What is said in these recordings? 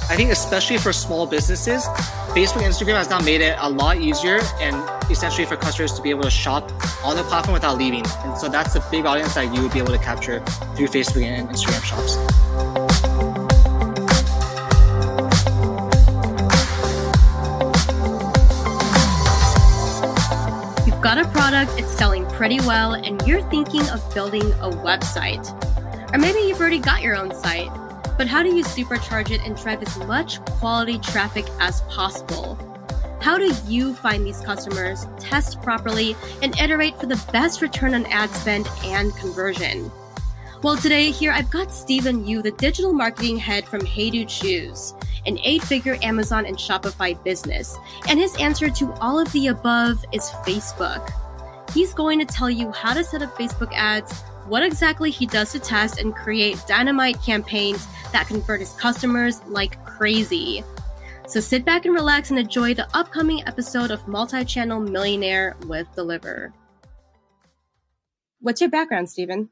I think especially for small businesses, Facebook and Instagram has now made it a lot easier and essentially for customers to be able to shop on the platform without leaving. And so that's a big audience that you would be able to capture through Facebook and Instagram shops. You've got a product, it's selling pretty well, and you're thinking of building a website. Or maybe you've already got your own site. But how do you supercharge it and drive as much quality traffic as possible? How do you find these customers, test properly, and iterate for the best return on ad spend and conversion? Well, today here I've got Stephen Yu, the digital marketing head from Hey Dude Shoes, an 8-figure Amazon and Shopify business. And his answer to all of the above is Facebook. He's going to tell you how to set up Facebook ads, what exactly he does to test and create dynamite campaigns that convert his customers like crazy. So sit back and relax and enjoy the upcoming episode of Multi-Channel Millionaire with Deliver. What's your background, Stephen?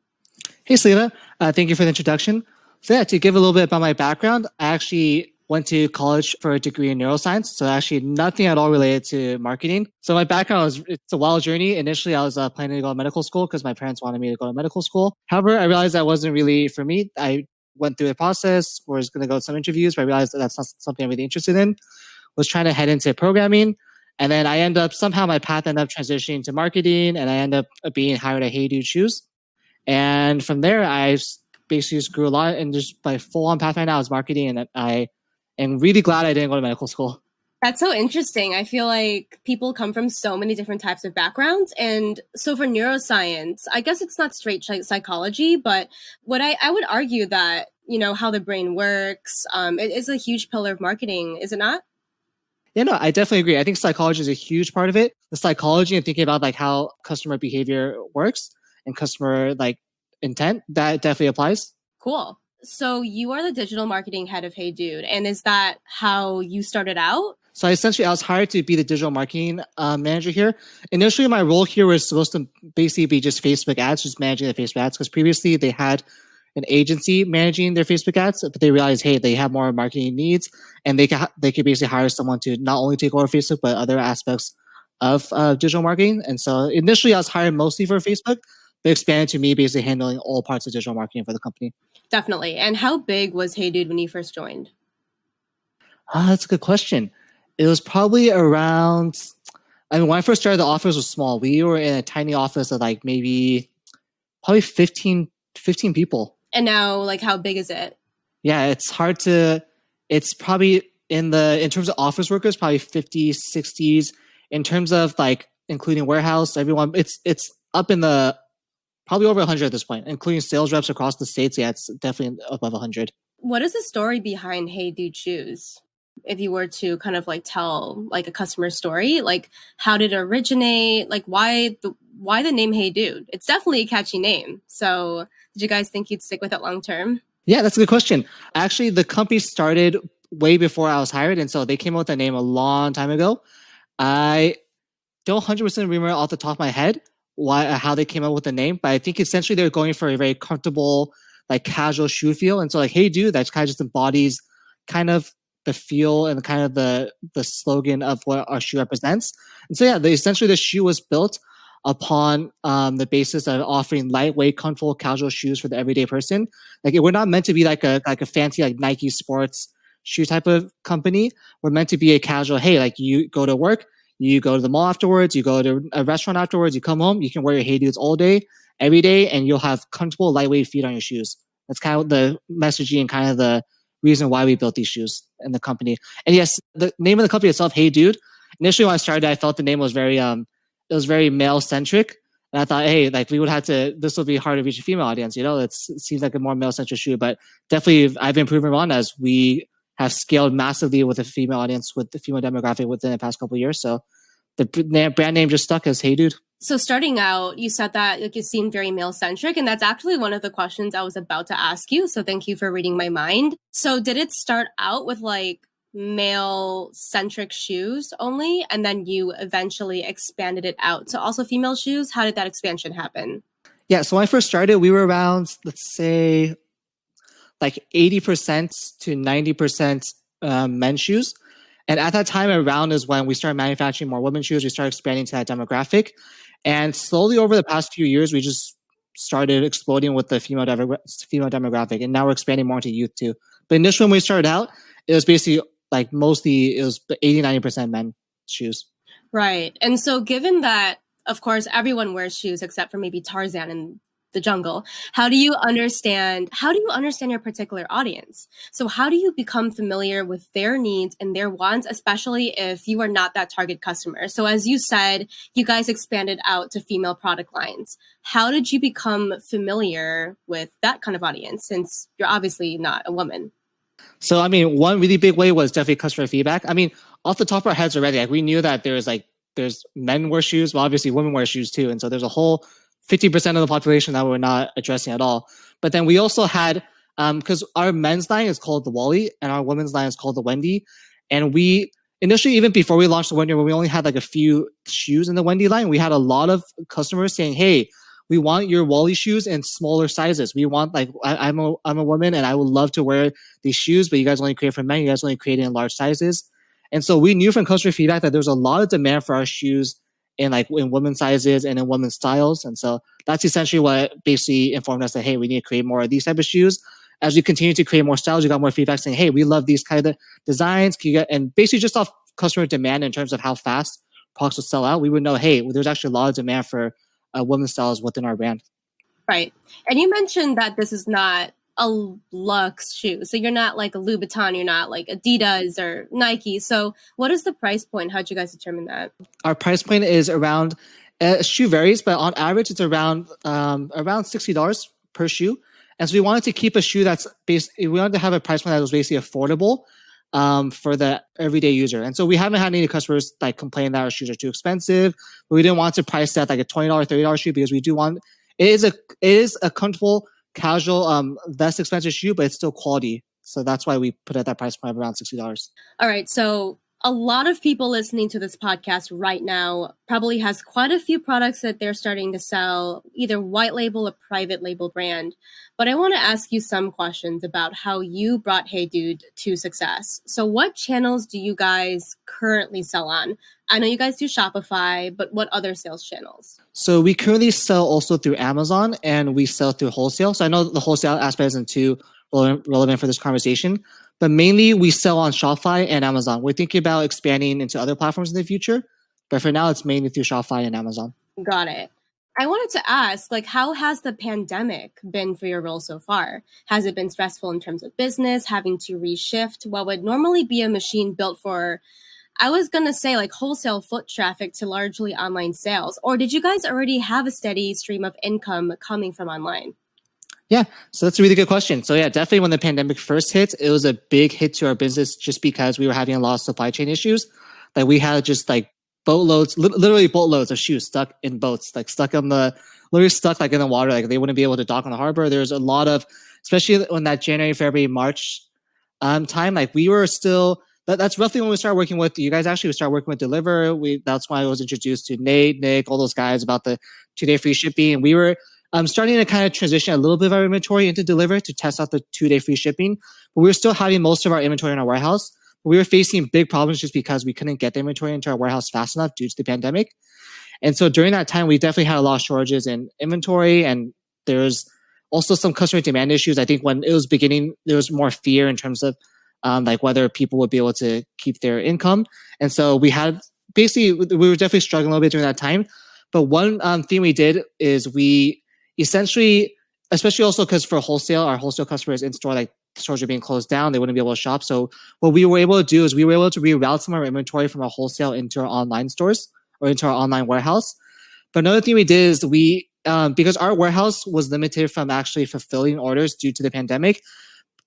Hey, Selena. Thank you for the introduction. So yeah, to give a little bit about my background, I actually went to college for a degree in neuroscience. So actually nothing at all related to marketing. So my background it's a wild journey. Initially, I was planning to go to medical school because my parents wanted me to go to medical school. However, I realized that wasn't really for me. I went through the process, was going to go to some interviews, but I realized that that's not something I'm really interested in. Was trying to head into programming. And then my path ended up transitioning to marketing, and I ended up being hired at Hey Dude Shoes. And from there, I basically just grew a lot, and just my full-on path right now is marketing, and I am really glad I didn't go to medical school. That's so interesting. I feel like people come from so many different types of backgrounds. And so for neuroscience, I guess it's not straight psychology, but I would argue that, how the brain works, it is a huge pillar of marketing, is it not? Yeah, no, I definitely agree. I think psychology is a huge part of it. The psychology and thinking about like how customer behavior works and customer like intent, that definitely applies. Cool. So you are the digital marketing head of Hey Dude. And is that how you started out? So I was hired to be the digital marketing manager here. Initially, my role here was supposed to basically be just Facebook ads, just managing the Facebook ads. Because previously they had an agency managing their Facebook ads, but they realized, hey, they have more marketing needs, and they could basically hire someone to not only take over Facebook, but other aspects of digital marketing. And so initially, I was hired mostly for Facebook, but expanded to me basically handling all parts of digital marketing for the company. Definitely. And how big was Hey Dude when you first joined? That's a good question. It was probably around, when I first started, the office was small. We were in a tiny office of like probably 15 people. And now, like, how big is it? Yeah, it's probably in terms of office workers, probably 50s, 60s. In terms of like, including warehouse, everyone, it's up in the, probably over 100 at this point, including sales reps across the states. Yeah, it's definitely above 100. What is the story behind Hey Dude Shoes? If you were to kind of like tell like a customer story, like how did it originate? Like why the name Hey Dude? It's definitely a catchy name. So did you guys think you'd stick with it long term? Yeah, that's a good question. Actually, the company started way before I was hired. And so they came up with that name a long time ago. I don't 100% remember off the top of my head how they came up with the name, but I think essentially they're going for a very comfortable, like casual shoe feel. And so like, Hey Dude, that kind of just embodies kind of the feel and kind of the slogan of what our shoe represents. And so yeah, essentially the shoe was built upon the basis of offering lightweight, comfortable, casual shoes for the everyday person. Like we're not meant to be like a fancy like Nike sports shoe type of company. We're meant to be a casual, hey, like you go to work, you go to the mall afterwards, you go to a restaurant afterwards, you come home, you can wear your Hey Dudes all day, every day, and you'll have comfortable, lightweight feet on your shoes. That's kind of the messaging and kind of the reason why we built these shoes in the company. And yes, the name of the company itself, Hey Dude. Initially, when I started, I felt the name was very male centric, and I thought, hey, like this will be hard to reach a female audience. It seems like a more male centric shoe, but definitely I've been proven wrong as we have scaled massively with a female audience, with the female demographic within the past couple of years. So the brand name just stuck as Hey Dude. So starting out, you said that like, it seemed very male-centric, and that's actually one of the questions I was about to ask you. So thank you for reading my mind. So did it start out with like male-centric shoes only, and then you eventually expanded it out to also female shoes? How did that expansion happen? Yeah, so when I first started, we were around, let's say, like 80% to 90% men's shoes. And at that time around is when we started manufacturing more women's shoes. We started expanding to that demographic. And slowly over the past few years, we just started exploding with the female demographic. And now we're expanding more into youth too. But initially when we started out, it was basically like mostly it was 80-90% men shoes. Right. And so given that, of course, everyone wears shoes except for maybe Tarzan in the jungle, how do you understand your particular audience? So how do you become familiar with their needs and their wants, especially if you are not that target customer? So as you said, you guys expanded out to female product lines. How did you become familiar with that kind of audience, since you're obviously not a woman? So, I mean, one really big way was definitely customer feedback. I mean, off the top of our heads already, like we knew that there's men wear shoes, but obviously women wear shoes too. And so there's a whole 50% of the population that we're not addressing at all. But then we also had, because our men's line is called the Wally and our women's line is called the Wendy. And we initially, even before we launched the Wendy, when we only had like a few shoes in the Wendy line, we had a lot of customers saying, hey, we want your Wally shoes in smaller sizes. We want like, I'm a woman and I would love to wear these shoes, but you guys only create for men. You guys only create in large sizes. And so we knew from customer feedback that there's a lot of demand for our shoes in women's sizes and in women's styles. And so that's essentially what basically informed us that, hey, we need to create more of these type of shoes. As we continue to create more styles, we got more feedback saying, hey, we love these kind of designs. And basically just off customer demand in terms of how fast products will sell out, we would know, hey, there's actually a lot of demand for women's styles within our brand. Right. And you mentioned that this is not a luxe shoe. So you're not like a Louboutin, you're not like Adidas or Nike. So what is the price point? How'd you guys determine that? Our price point is around, shoe varies, but on average, it's around $60 per shoe. And so we wanted to keep a shoe we wanted to have a price point that was basically affordable for the everyday user. And so we haven't had any customers like complain that our shoes are too expensive, but we didn't want to price that like a $20, $30 shoe because we do want, it is a comfortable, casual, less expensive shoe, but it's still quality. So that's why we put it at that price point of around $60. All right. So a lot of people listening to this podcast right now probably has quite a few products that they're starting to sell, either white label or private label brand. But I want to ask you some questions about how you brought Hey Dude to success. So what channels do you guys currently sell on? I know you guys do Shopify, but what other sales channels? So we currently sell also through Amazon and we sell through wholesale. So I know the wholesale aspect isn't too relevant for this conversation, but mainly we sell on Shopify and Amazon. We're thinking about expanding into other platforms in the future, but for now it's mainly through Shopify and Amazon. Got it. I wanted to ask, how has the pandemic been for your role so far? Has it been stressful in terms of business, having to reshift what would normally be a machine built for, I was going to say wholesale foot traffic to largely online sales? Or did you guys already have a steady stream of income coming from online? Yeah, so that's a really good question. So yeah, definitely when the pandemic first hit, it was a big hit to our business just because we were having a lot of supply chain issues. Like we had just boatloads, literally boatloads of shoes stuck in boats, literally stuck in the water. Like they wouldn't be able to dock on the harbor. There's a lot of, especially when that January, February, March time, we were still, that's roughly when we started working with you guys. Actually, we started working with Deliver. That's why I was introduced to Nate, Nick, all those guys about the 2-day free shipping. And we were starting to kind of transition a little bit of our inventory into Deliver to test out the 2-day free shipping. But we were still having most of our inventory in our warehouse. But we were facing big problems just because we couldn't get the inventory into our warehouse fast enough due to the pandemic. And so during that time, we definitely had a lot of shortages in inventory. And there's also some customer demand issues. I think when it was beginning, there was more fear in terms of whether people would be able to keep their income. And so we were definitely struggling a little bit during that time. But one thing we did is we essentially, especially also because for wholesale, our wholesale customers in store, stores are being closed down, they wouldn't be able to shop. So what we were able to do is we were able to reroute some of our inventory from our wholesale into our online stores or into our online warehouse. But another thing we did is because our warehouse was limited from actually fulfilling orders due to the pandemic,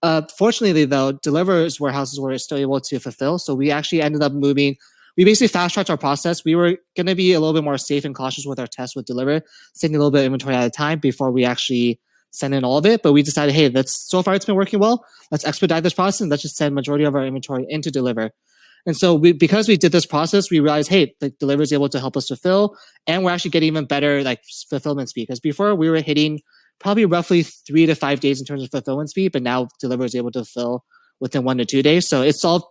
fortunately though, Deliver's warehouses were still able to fulfill. So we actually ended up moving. We basically fast-tracked our process. We were going to be a little bit more safe and cautious with our tests with Deliver, sending a little bit of inventory at a time before we actually send in all of it. But we decided, hey, so far it's been working well. Let's expedite this process and let's just send majority of our inventory into Deliver. And so because we did this process, we realized, hey, Deliver is able to help us fulfill, and we're actually getting even better fulfillment speed. Because before we were hitting probably roughly 3 to 5 days in terms of fulfillment speed, but now Deliver is able to fulfill within 1 to 2 days. So it solved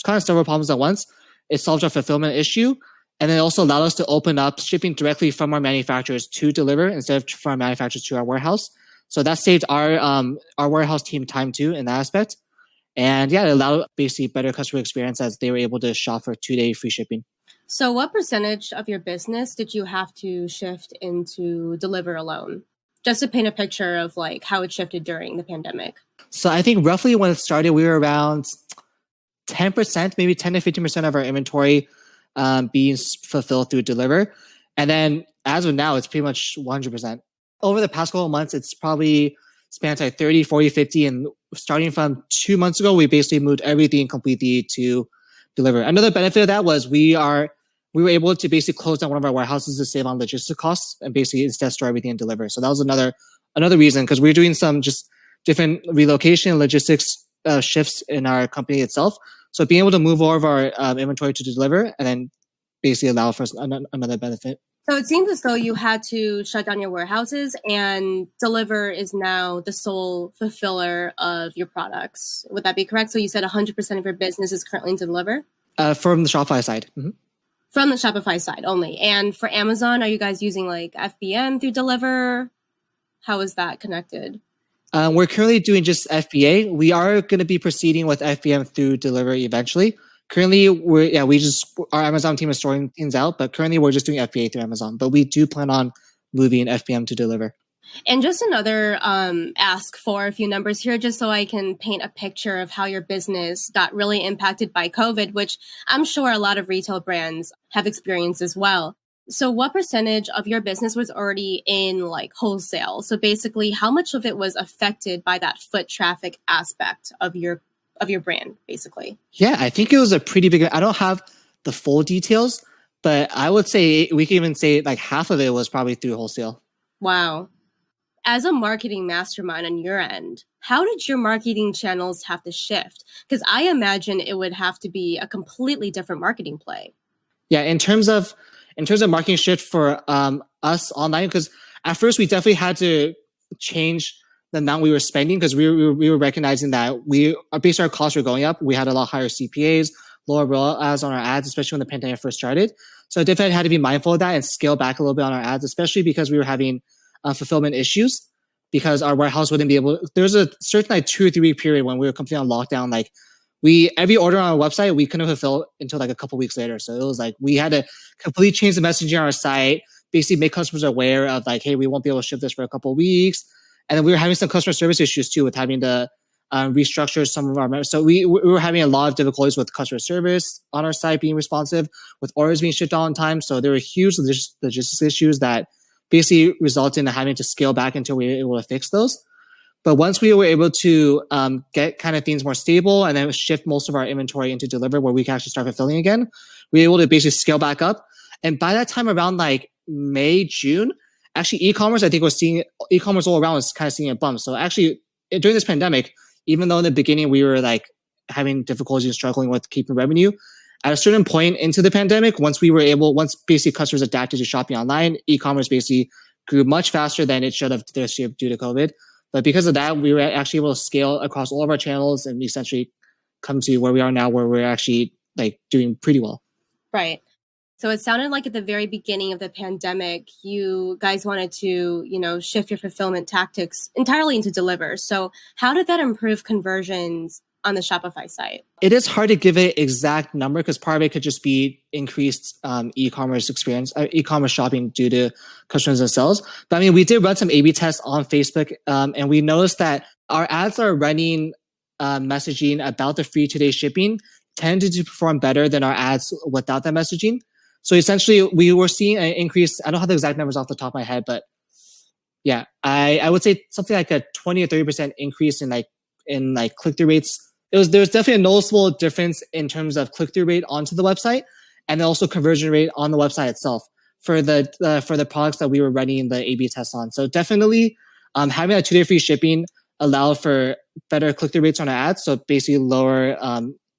kind of several problems at once. It solved our fulfillment issue. And it also allowed us to open up shipping directly from our manufacturers to deliver instead of from our manufacturers to our warehouse. So that saved our warehouse team time too in that aspect. And yeah, it allowed basically better customer experience as they were able to shop for 2-day free shipping. So what percentage of your business did you have to shift into deliver alone? Just to paint a picture of like how it shifted during the pandemic. So I think roughly when it started, we were around 10%, maybe 10 to 15% of our inventory being fulfilled through deliver. And then as of now, it's pretty much 100%. Over the past couple of months, it's probably spans like 30, 40, 50. And starting from 2 months ago, we basically moved everything completely to deliver. Another benefit of that was we were able to basically close down one of our warehouses to save on logistics costs and basically instead store everything and deliver. So that was another reason, because we're doing some just different relocation logistics shifts in our company itself. So being able to move all of our inventory to deliver and then basically allow for another benefit. So it seems as though you had to shut down your warehouses, and deliver is now the sole fulfiller of your products. Would that be correct? So you said 100% of your business is currently in deliver? From the Shopify side. Mm-hmm. From the Shopify side only. And for Amazon, are you guys using like FBM through deliver? How is that connected? We're currently doing just FBA. We are going to be proceeding with FBM through delivery eventually. Currently, our Amazon team is sorting things out, but currently we're just doing FBA through Amazon. But we do plan on moving FBM to deliver. And just another ask for a few numbers here, just so I can paint a picture of how your business got really impacted by COVID, which I'm sure a lot of retail brands have experienced as well. So what percentage of your business was already in like wholesale? So basically, how much of it was affected by that foot traffic aspect of your brand, basically? Yeah, I think it was a pretty big, I don't have the full details, but I would say we can even say like half of it was probably through wholesale. Wow. As a marketing mastermind on your end, how did your marketing channels have to shift? Because I imagine it would have to be a completely different marketing play. Yeah, in terms of marketing shift for us online, because at first we definitely had to change the amount we were spending, because we were recognizing that based on our costs were going up. We had a lot higher CPAs, lower ROAS on our ads, especially when the pandemic first started. So definitely had to be mindful of that and scale back a little bit on our ads, especially because we were having fulfillment issues, because our warehouse wouldn't be able. There was a certain like 2 or 3 week period when we were completely on lockdown. Like every order on our website we couldn't fulfill until like a couple weeks later. So it was like we had to completely change the messaging on our site, basically make customers aware of like, hey, we won't be able to ship this for a couple of weeks. And then we were having some customer service issues too with having to restructure some of our members. So we were having a lot of difficulties with customer service on our site being responsive, with orders being shipped on time. So there were huge logistics issues that basically resulted in having to scale back until we were able to fix those. But once we were able to get kind of things more stable and then shift most of our inventory into deliver, where we can actually start fulfilling again, we were able to basically scale back up. And by that time, around like May, June, actually e-commerce, I think e-commerce all around was kind of seeing a bump. So actually during this pandemic, even though in the beginning we were like having difficulty and struggling with keeping revenue, at a certain point into the pandemic, once basically customers adapted to shopping online, e-commerce basically grew much faster than it should have this year due to COVID. But because of that, we were actually able to scale across all of our channels and essentially come to where we are now, where we're actually like doing pretty well. Right. So it sounded like at the very beginning of the pandemic, you guys wanted to, shift your fulfillment tactics entirely into deliver. So how did that improve conversions on the Shopify site? It is hard to give an exact number, because part of it could just be increased e-commerce experience, e-commerce shopping due to customers themselves. But I mean, we did run some A/B tests on Facebook, and we noticed that our ads are running messaging about the free 2-day shipping tended to perform better than our ads without that messaging. So essentially, we were seeing an increase. I don't have the exact numbers off the top of my head, but yeah, I would say something like a 20 or 30% increase in click-through rates. There's definitely a noticeable difference in terms of click-through rate onto the website, and then also conversion rate on the website itself for the products that we were running the A/B test on. So definitely, having a 2-day free shipping allowed for better click-through rates on our ads. So basically, lower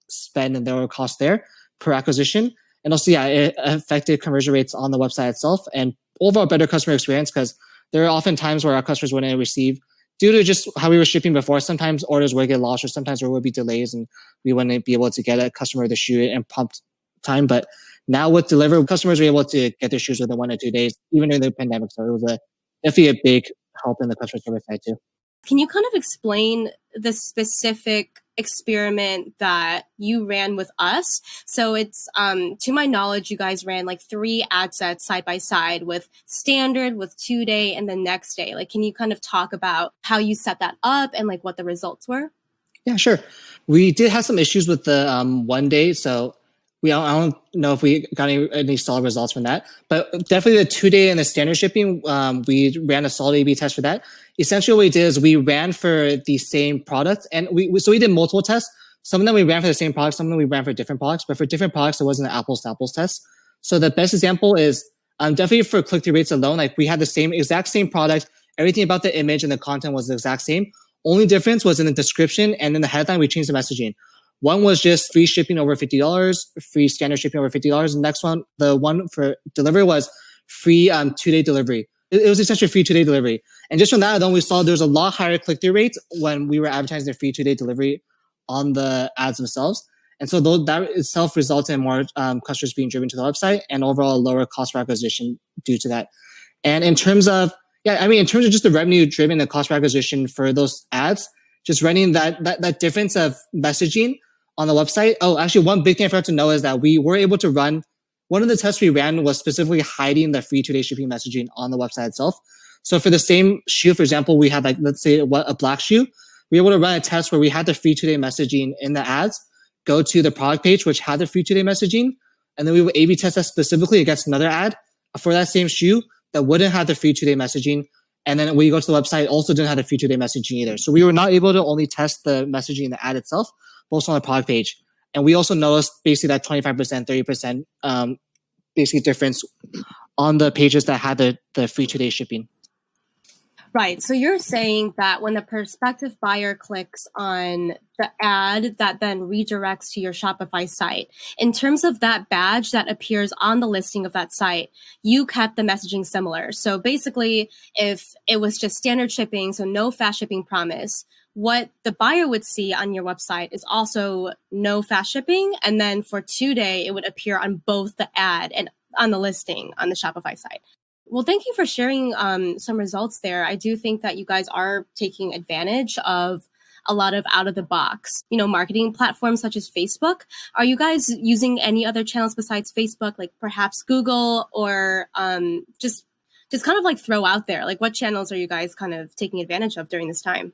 spend and lower cost there per acquisition. And also, yeah, it affected conversion rates on the website itself and overall better customer experience, because there are often times where our customers wouldn't receive due to just how we were shipping before, sometimes orders would get lost or sometimes there would be delays and we wouldn't be able to get a customer the shoe in prompt time. But now with Deliver, customers were able to get their shoes within 1 or 2 days, even during the pandemic. So it was definitely a big help in the customer service side too. Can you kind of explain the specific experiment that you ran with us? So it's, to my knowledge, you guys ran like 3 ad sets side by side with standard, with 2-day, and the next day. Like, can you kind of talk about how you set that up and like what the results were? Yeah, sure. We did have some issues with the 1 day. So I don't know if we got any solid results from that, but definitely the 2-day and the standard shipping, we ran a solid A/B test for that. Essentially, what we did is we ran for the same product, and we did multiple tests. Some of them we ran for the same product, some of them we ran for different products, but for different products, it wasn't an apples to apples test. So the best example is definitely for click-through rates alone. Like we had the exact same product, everything about the image and the content was the exact same. Only difference was in the description and in the headline. We changed the messaging. One was just free shipping over $50, free standard shipping over $50. The next one, the one for delivery, was free 2-day delivery. It was essentially free 2-day delivery. And just from that alone, we saw there's a lot higher click-through rates when we were advertising the free 2-day delivery on the ads themselves. And so that itself resulted in more customers being driven to the website and overall lower cost per acquisition due to that. And in terms of just the revenue driven, the cost per acquisition for those ads, just running that difference of messaging on the website. Oh, actually, one big thing I forgot to know is that we were able to run, one of the tests we ran was specifically hiding the free 2-day shipping messaging on the website itself. So for the same shoe, for example, we had let's say a black shoe. We were able to run a test where we had the free 2-day messaging in the ads, go to the product page, which had the free 2-day messaging, and then we would A/B test that specifically against another ad for that same shoe that wouldn't have the free 2-day messaging. And then when you go to the website, also didn't have the free 2-day messaging either. So we were not able to only test the messaging in the ad itself, but also on the product page. And we also noticed basically that 25%, 30% basically difference on the pages that had the free 2-day shipping. Right. So you're saying that when the prospective buyer clicks on the ad that then redirects to your Shopify site, in terms of that badge that appears on the listing of that site, you kept the messaging similar. So basically, if it was just standard shipping, so no fast shipping promise, what the buyer would see on your website is also no fast shipping. And then for 2-day, it would appear on both the ad and on the listing on the Shopify site. Well, thank you for sharing some results there. I do think that you guys are taking advantage of a lot of out of the box, marketing platforms such as Facebook. Are you guys using any other channels besides Facebook, like perhaps Google, or just kind of like throw out there, like what channels are you guys kind of taking advantage of during this time?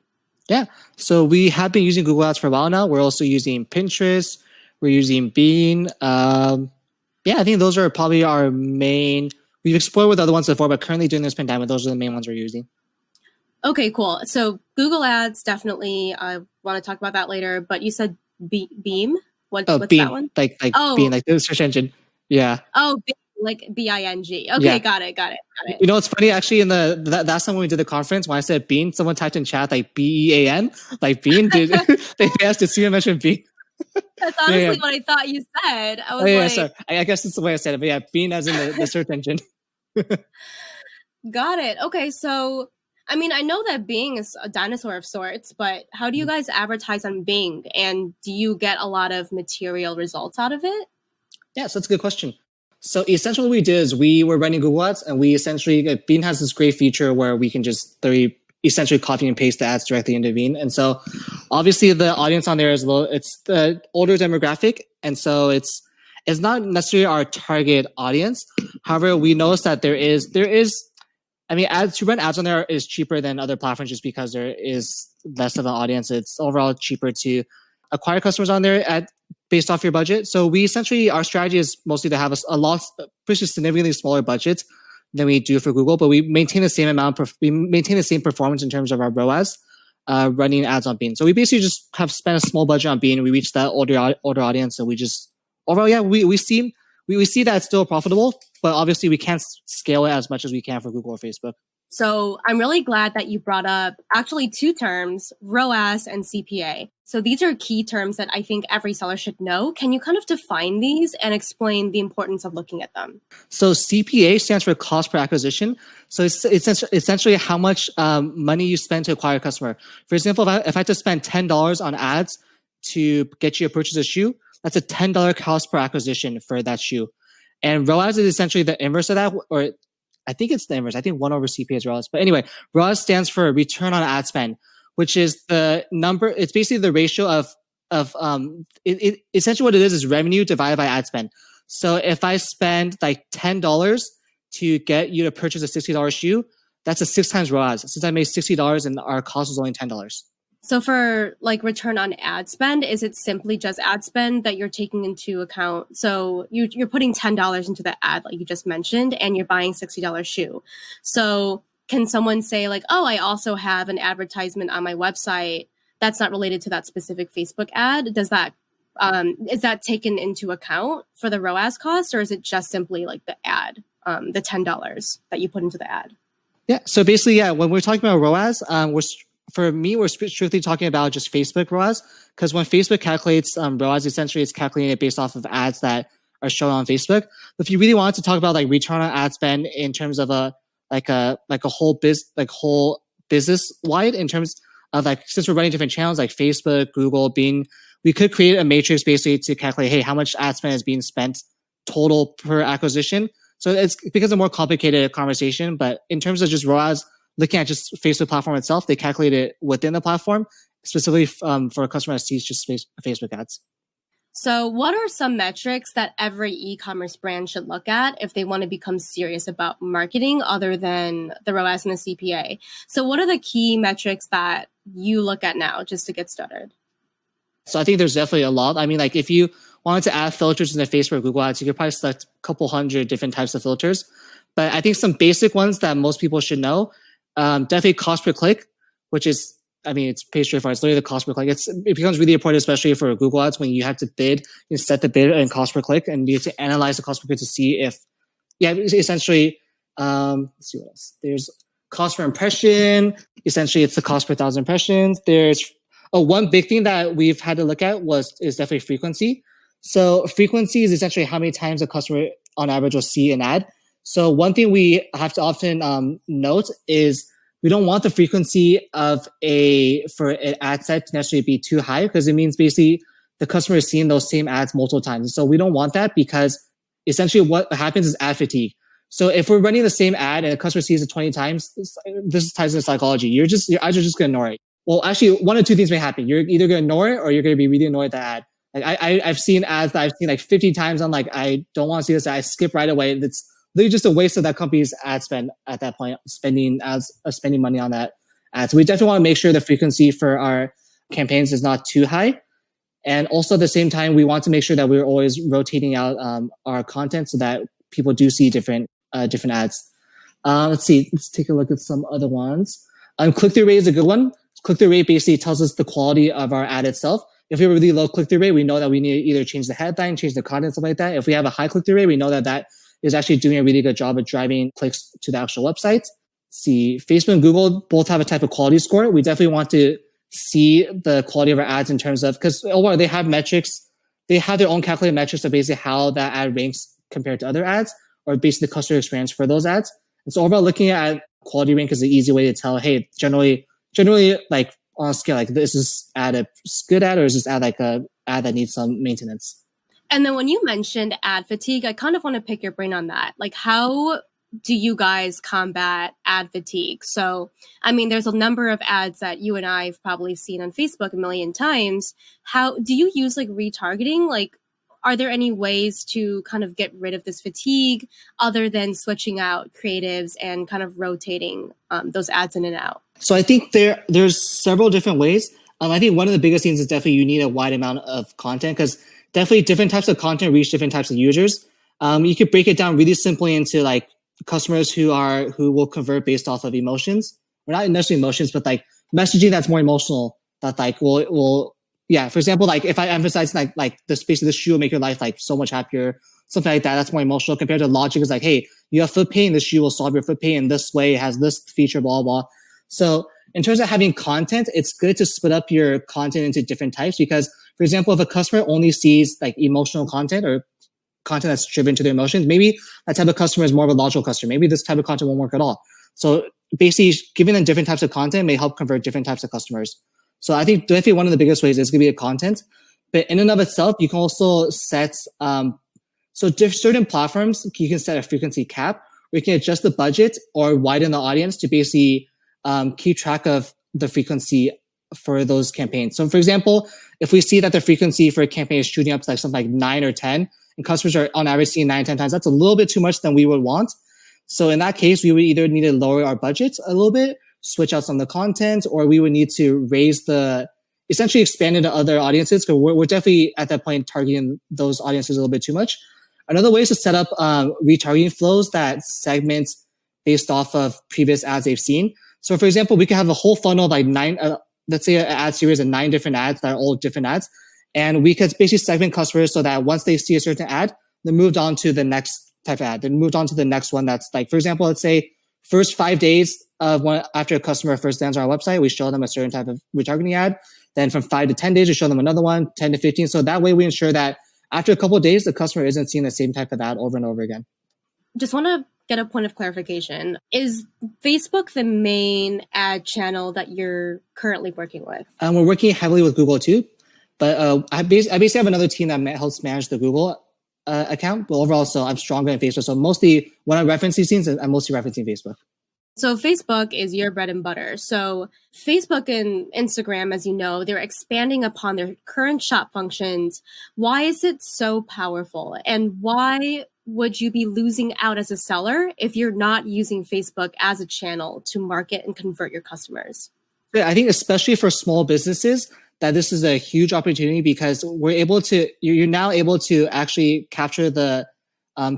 Yeah. So we have been using Google Ads for a while now. We're also using Pinterest. We're using Bean. I think those are probably our main. We've explored with other ones before, but currently during this pandemic, those are the main ones we're using. Okay, cool. So Google Ads, definitely. I want to talk about that later. But you said Beam. What's Beam, that one? like Beam, like the search engine. Yeah. Oh, Bing, like Bing. Okay, yeah. Got it. It's funny actually. In last time when we did the conference, when I said Bean, someone typed in chat like BEAN, like Bean. Did they asked to see you mention Bean? That's honestly what I thought you said. I was sorry. I guess that's the way I said it. But yeah, Bean as in the search engine. Got it. Okay, so I know that Bing is a dinosaur of sorts, but how do you guys advertise on Bing? And do you get a lot of material results out of it? Yeah, so that's a good question. So essentially what we did is we were running Google Ads, and we essentially, Bean has this great feature where we can just essentially copy and paste the ads directly into Bean. And so obviously the audience on there is it's the older demographic. And so it's not necessarily our target audience. However, we noticed that there is ads to run ads on there is cheaper than other platforms just because there is less of an audience. It's overall cheaper to acquire customers on there based off your budget. So we essentially, our strategy is mostly to have pretty significantly smaller budget than we do for Google, but we maintain the same performance in terms of our ROAS running ads on Bean. So we basically just have spent a small budget on Bean. We reached that older audience. So we just overall, yeah, we see that it's still profitable, but obviously we can't scale it as much as we can for Google or Facebook. So I'm really glad that you brought up actually two terms, ROAS and CPA. So these are key terms that I think every seller should know. Can you kind of define these and explain the importance of looking at them? So CPA stands for cost per acquisition. So it's essentially how much money you spend to acquire a customer. For example, if I had to spend $10 on ads to get you to purchase a shoe, that's a $10 cost per acquisition for that shoe. And ROAS is essentially the inverse of that, or I think it's the inverse. I think 1 over CPA is ROAS. But anyway, ROAS stands for return on ad spend, which is the number. It's basically the ratio of essentially what it is revenue divided by ad spend. So if I spend like $10 to get you to purchase a $60 shoe, that's a 6 times ROAS. Since I made $60 and our cost was only $10. So for like return on ad spend, is it simply just ad spend that you're taking into account? So you're putting $10 into the ad, like you just mentioned, and you're buying $60 shoe. So can someone say like, oh, I also have an advertisement on my website that's not related to that specific Facebook ad? Does that is that taken into account for the ROAS cost, or is it just simply like the ad, the $10 that you put into the ad? Yeah. So basically, yeah, when we're talking about ROAS, we're strictly talking about just Facebook ROAS, because when Facebook calculates ROAS, essentially it's calculating it based off of ads that are shown on Facebook. But if you really wanted to talk about like return on ad spend in terms of a whole business wide, in terms of like, since we're running different channels like Facebook, Google, Bing, we could create a matrix basically to calculate, hey, how much ad spend is being spent total per acquisition. So it's because a more complicated conversation, but in terms of just ROAS, looking at just Facebook platform itself, they calculate it within the platform, specifically for a customer that sees just Facebook ads. So what are some metrics that every e-commerce brand should look at if they want to become serious about marketing other than the ROAS and the CPA? So what are the key metrics that you look at now just to get started? So I think there's definitely a lot. I mean, like if you wanted to add filters in the Facebook or Google ads, you could probably select a couple hundred different types of filters. But I think some basic ones that most people should know, definitely cost per click, which is, I mean, it's pretty straightforward. It's literally the cost per click. It becomes really important, especially for Google ads, when you have to bid, you set the bid and cost per click, and you have to analyze the cost per click to see if, essentially, let's see what else. There's cost per impression. Essentially, it's the cost per 1,000 impressions. There's one big thing that we've had to look at is definitely frequency. So frequency is essentially how many times a customer on average will see an ad. So one thing we have to often note is we don't want the frequency for an ad set to necessarily be too high, because it means basically the customer is seeing those same ads multiple times. So we don't want that, because essentially what happens is ad fatigue. So if we're running the same ad and the customer sees it 20 times, this ties into psychology. Your eyes are just going to ignore it. Well, actually, one of two things may happen. You're either going to ignore it or you're going to be really annoyed at the ad. Like I've seen ads that I've seen like 50 times. I'm like, I don't want to see this ad. I skip right away. It's literally just a waste of that company's ad spend at that point, spending money on that ad. So we definitely want to make sure the frequency for our campaigns is not too high. And also at the same time, we want to make sure that we're always rotating out our content so that people do see different ads. Let's see. Let's take a look at some other ones. Click-through rate is a good one. Click-through rate basically tells us the quality of our ad itself. If we have a really low click-through rate, we know that we need to either change the headline, change the content, stuff like that. If we have a high click-through rate, we know that is actually doing a really good job of driving clicks to the actual website. See, Facebook and Google both have a type of quality score. We definitely want to see the quality of our ads in terms of, because overall they have metrics, they have their own calculated metrics of basically how that ad ranks compared to other ads, or basically the customer experience for those ads. And so overall, looking at quality rank is an easy way to tell, hey, generally like on a scale, like this is ad a good ad, or is this ad like a ad that needs some maintenance? And then when you mentioned ad fatigue, I kind of want to pick your brain on that. Like, how do you guys combat ad fatigue? So, I mean, there's a number of ads that you and I have probably seen on Facebook a million times. How do you use like retargeting? Like, are there any ways to kind of get rid of this fatigue other than switching out creatives and kind of rotating those ads in and out? So I think there's several different ways. I think one of the biggest things is definitely you need a wide amount of content, because definitely different types of content reach different types of users. You could break it down really simply into like customers who will convert based off of emotions, or not necessarily emotions, but like messaging that's more emotional, that like will for example, like if I emphasize like the space of the shoe will make your life like so much happier, something like that. That's more emotional compared to logic is like, hey, you have foot pain. This shoe will solve your foot pain in this way. It has this feature, blah, blah. So in terms of having content, it's good to split up your content into different types because, for example, if a customer only sees like emotional content or content that's driven to their emotions, maybe that type of customer is more of a logical customer. Maybe this type of content won't work at all. So basically giving them different types of content may help convert different types of customers. So I think definitely one of the biggest ways is going to be the content. But in and of itself, you can also set, certain platforms, you can set a frequency cap, or you can adjust the budget or widen the audience to basically keep track of the frequency for those campaigns. So for example, if we see that the frequency for a campaign is shooting up to like something like 9 or 10, and customers are on average seeing 9, 10 times, that's a little bit too much than we would want. So in that case, we would either need to lower our budget a little bit, switch out some of the content, or we would need to essentially expand into other audiences because we're definitely at that point targeting those audiences a little bit too much. Another way is to set up retargeting flows that segment based off of previous ads they've seen. So for example, we could have a whole funnel of like 9, let's say an ad series of 9 different ads that are all different ads. And we could basically segment customers so that once they see a certain ad, they moved on to the next type of ad. Then moved on to the next one that's like, for example, let's say first 5 days of after a customer first lands on our website, we show them a certain type of retargeting ad. Then from 5 to 10 days, we show them another one, 10 to 15. So that way we ensure that after a couple of days, the customer isn't seeing the same type of ad over and over again. Just want to get a point of clarification. Is Facebook the main ad channel that you're currently working with? We're working heavily with Google too. But I basically have another team that helps manage the Google account. But overall, so I'm stronger in Facebook. So mostly when I reference these things, I'm mostly referencing Facebook. So Facebook is your bread and butter. So Facebook and Instagram, as you know, they're expanding upon their current shop functions. Why is it so powerful? And why would you be losing out as a seller if you're not using Facebook as a channel to market and convert your customers? I think especially for small businesses, that this is a huge opportunity because you're now able to actually capture the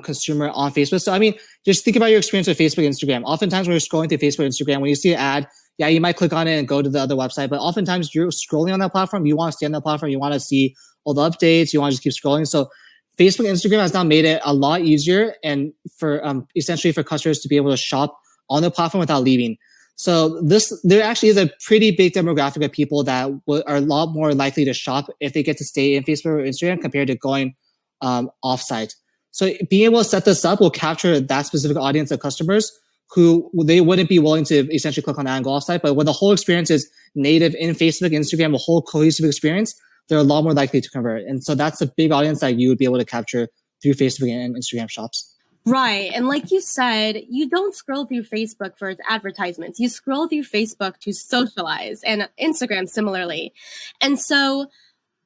consumer on Facebook. So, I mean, just think about your experience with Facebook and Instagram. Oftentimes when you're scrolling through Facebook and Instagram, when you see an ad, yeah, you might click on it and go to the other website, but oftentimes you're scrolling on that platform. You want to stay on that platform. You want to see all the updates. You want to just keep scrolling. So Facebook and Instagram has now made it a lot easier and for essentially for customers to be able to shop on the platform without leaving. So there actually is a pretty big demographic of people that are a lot more likely to shop if they get to stay in Facebook or Instagram compared to going offsite. So being able to set this up will capture that specific audience of customers who they wouldn't be willing to essentially click on that and go offsite. But when the whole experience is native in Facebook, Instagram, a whole cohesive experience, they're a lot more likely to convert. And so that's a big audience that you would be able to capture through Facebook and Instagram shops. Right. And like you said, you don't scroll through Facebook for its advertisements. You scroll through Facebook to socialize and Instagram similarly. And so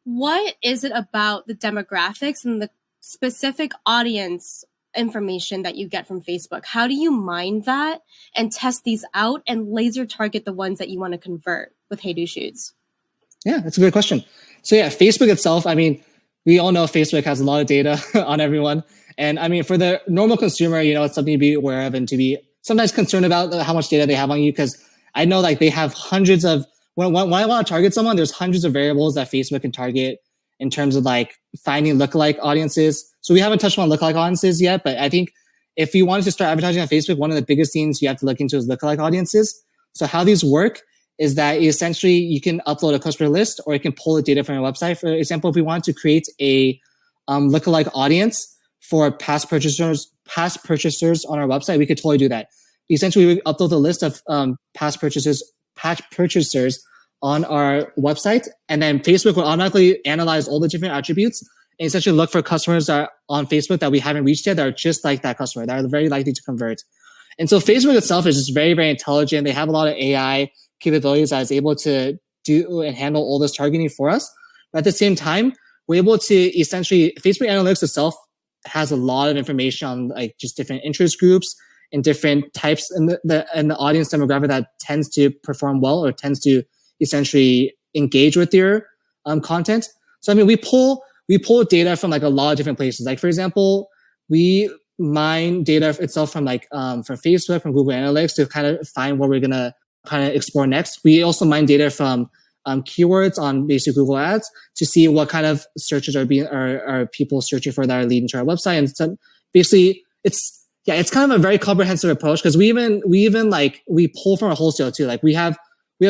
what is it about the demographics and the specific audience information that you get from Facebook? How do you mine that and test these out and laser target the ones that you want to convert with Hey Do Shoots? Yeah, that's a great question. So yeah, Facebook itself, I mean, we all know Facebook has a lot of data on everyone. And I mean, for the normal consumer, it's something to be aware of and to be sometimes concerned about how much data they have on you. Because I know like they have hundreds of, when I want to target someone, there's hundreds of variables that Facebook can target in terms of like finding lookalike audiences. So we haven't touched on lookalike audiences yet, but I think if you wanted to start advertising on Facebook, one of the biggest things you have to look into is lookalike audiences. So how these work is that essentially you can upload a customer list or you can pull the data from your website. For example, if we wanted to create a lookalike audience for past purchasers on our website, we could totally do that. Essentially, we upload the list of past purchasers on our website, and then Facebook will automatically analyze all the different attributes and essentially look for customers that are on Facebook that we haven't reached yet that are just like that customer, that are very likely to convert. And so Facebook itself is just very, very intelligent. They have a lot of AI capabilities that is able to do and handle all this targeting for us. But at the same time, we're able to essentially, Facebook Analytics itself has a lot of information on like just different interest groups and different types in the audience demographic that tends to perform well or tends to essentially engage with your content. So I mean, we pull data from like a lot of different places. Like for example, we mine data itself from like from Facebook, from Google Analytics to kind of find what we're gonna kind of explore next. We also mine data from keywords on basic Google Ads to see what kind of searches are people searching for that are leading to our website. And so basically, it's kind of a very comprehensive approach because we pull from our wholesale too. Like we have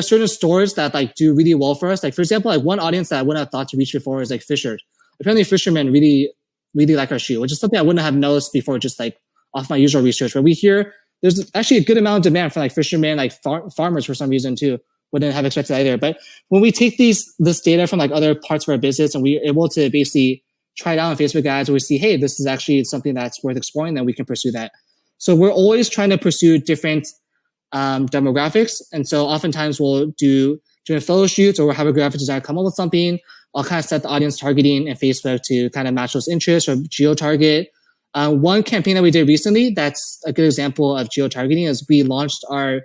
certain stores that like do really well for us. Like for example, like one audience that I wouldn't have thought to reach before is like fishers. Apparently, fishermen really like our shoe, which is something I wouldn't have noticed before, just like off my usual research. But we hear there's actually a good amount of demand for like fishermen, like farmers for some reason too. Wouldn't have expected either. But when we take this data from like other parts of our business and we're able to basically try it out on Facebook ads, we see, hey, this is actually something that's worth exploring, then we can pursue that. So we're always trying to pursue different demographics. And so oftentimes we'll do photo shoots or we'll have a graphic designer come up with something. I'll kind of set the audience targeting in Facebook to kind of match those interests or geo-target. One campaign that we did recently that's a good example of geo-targeting is we launched our